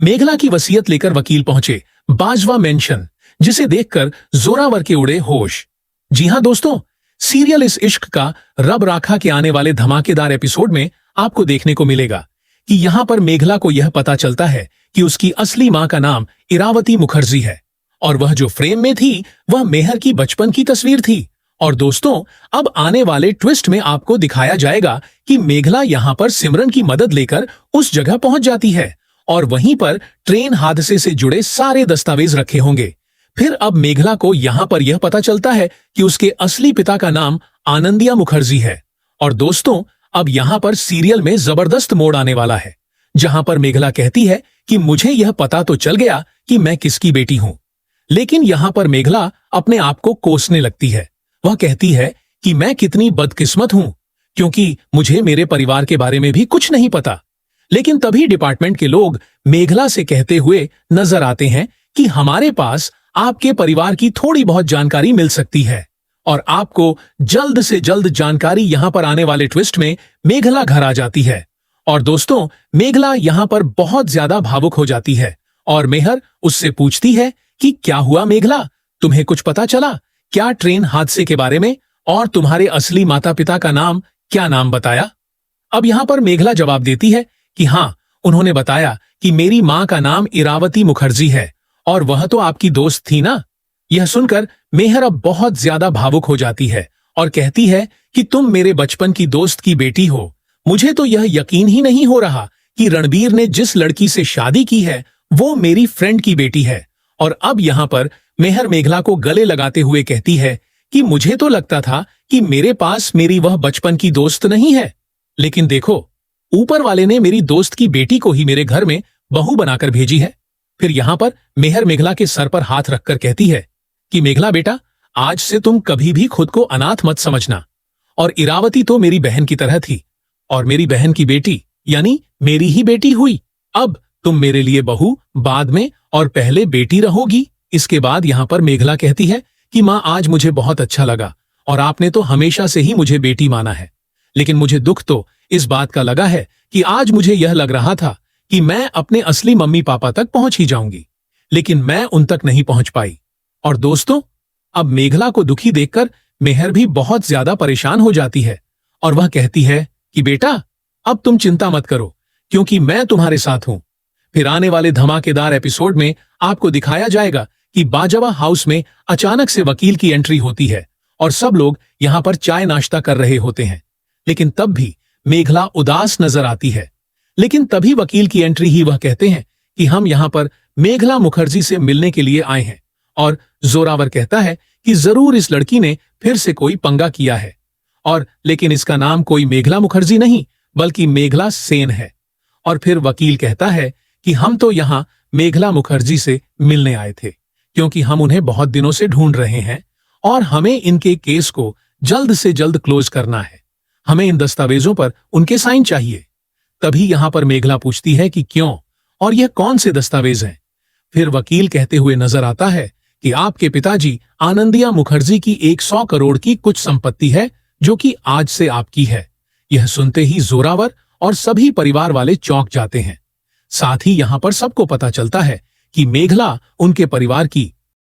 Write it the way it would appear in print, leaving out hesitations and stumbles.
मेघला की वसीयत लेकर वकील पहुंचे बाजवा मेंशन, जिसे देखकर जोरावर के उड़े होश। जी हां दोस्तों, सीरियल इस इश्क का रब राखा के आने वाले धमाकेदार एपिसोड में आपको देखने को मिलेगा कि यहां पर मेघला को यह पता चलता है कि उसकी असली मां का नाम इरावती मुखर्जी है और वह जो फ्रेम में थी वह मेहर की बचपन की तस्वीर थी। और दोस्तों, अब आने वाले ट्विस्ट में आपको दिखाया जाएगा कि मेघला यहां पर सिमरन की मदद लेकर उस जगह पहुंच जाती है और वहीं पर ट्रेन हादसे से जुड़े सारे दस्तावेज रखे होंगे। फिर अब मेघला को यहां पर यह पता चलता है कि उसके असली पिता का नाम आनंदिया मुखर्जी है। और दोस्तों, अब यहां पर सीरियल में जबरदस्त मोड़ आने वाला है, जहां पर मेघला कहती है कि मुझे यह पता तो चल गया कि मैं किसकी बेटी हूं, लेकिन यहां पर मेघला अपने आप को कोसने लगती है। वह कहती है कि मैं कितनी बदकिस्मत हूं, क्योंकि मुझे मेरे परिवार के बारे में भी कुछ नहीं पता। लेकिन तभी डिपार्टमेंट के लोग मेघला से कहते हुए नजर आते हैं कि हमारे पास आपके परिवार की थोड़ी बहुत जानकारी मिल सकती है और आपको जल्द से जल्द जानकारी यहां पर आने वाले ट्विस्ट में मेघला घर आ जाती है। और दोस्तों, मेघला यहां पर बहुत ज्यादा भावुक हो जाती है और मेहर उससे पूछती है कि क्या हुआ मेघला, तुम्हें कुछ पता चला क्या ट्रेन हादसे के बारे में, और तुम्हारे असली माता पिता का नाम क्या नाम बताया? अब यहां पर मेघला जवाब देती है कि हाँ, उन्होंने बताया कि मेरी मां का नाम इरावती मुखर्जी है और वह तो आपकी दोस्त थी ना। यह सुनकर मेहर अब बहुत ज्यादा भावुक हो जाती है और कहती है कि तुम मेरे बचपन की दोस्त की बेटी हो। मुझे तो यह यकीन ही नहीं हो रहा कि रणबीर ने जिस लड़की से शादी की है वो मेरी फ्रेंड की बेटी है। और अब यहां पर मेहर मेघला को गले लगाते हुए कहती है कि मुझे तो लगता था कि मेरे पास मेरी वह बचपन की दोस्त नहीं है, लेकिन देखो, ऊपर वाले ने मेरी दोस्त की बेटी को ही मेरे घर में बहू बनाकर भेजी है। फिर यहां पर मेहर मेघला के सर पर हाथ रखकर कहती है कि मेघला बेटा, आज से तुम कभी भी खुद को अनाथ मत समझना, और इरावती तो मेरी बहन की तरह थी और मेरी बहन की बेटी यानी मेरी ही बेटी हुई। अब तुम मेरे लिए बहू, बाद में और पहले बेटी रहोगी। इसके बाद यहां पर मेघला कहती है कि मां, आज मुझे बहुत अच्छा लगा और आपने तो हमेशा से ही मुझे बेटी माना है, लेकिन मुझे दुख तो इस बात का लगा है कि आज मुझे यह लग रहा था कि मैं अपने असली मम्मी पापा तक पहुंच ही जाऊंगी, लेकिन मैं उन तक नहीं पहुंच पाई। और दोस्तों, अब मेघला को दुखी देखकर मेहर भी बहुत ज्यादा परेशान हो जाती है और वह कहती है कि बेटा, अब तुम चिंता मत करो, क्योंकि मैं तुम्हारे साथ हूं। फिर आने वाले धमाकेदार एपिसोड में आपको दिखाया जाएगा कि बाजवा हाउस में अचानक से वकील की एंट्री होती है और सब लोग यहां पर चाय नाश्ता कर रहे होते हैं, लेकिन तब भी मेघला उदास नजर आती है। लेकिन तभी वकील की एंट्री ही वह कहते हैं कि हम यहां पर मेघला मुखर्जी से मिलने के लिए आए हैं, और जोरावर कहता है कि जरूर इस लड़की ने फिर से कोई पंगा किया है, और लेकिन इसका नाम कोई मेघला मुखर्जी नहीं बल्कि मेघला सेन है। और फिर वकील कहता है कि हम तो यहां मेघला मुखर्जी से मिलने आए थे, क्योंकि हम उन्हें बहुत दिनों से ढूंढ रहे हैं और हमें इनके केस को जल्द से जल्द क्लोज करना है। हमें इन दस्तावेजों पर उनके साइन चाहिए। तभी यहां पर मेघला पूछती है कि क्यों और यह कौन से दस्तावेज हैं। फिर वकील कहते हुए नजर आता है कि आपके पिताजी आनंदिया मुखर्जी की 100 करोड़ की कुछ संपत्ति है जो कि आज से आपकी है। यह सुनते ही जोरावर और सभी परिवार वाले चौंक जाते हैं। साथ ही यहां पर सबको पता चलता है कि मेघला उनके परिवार की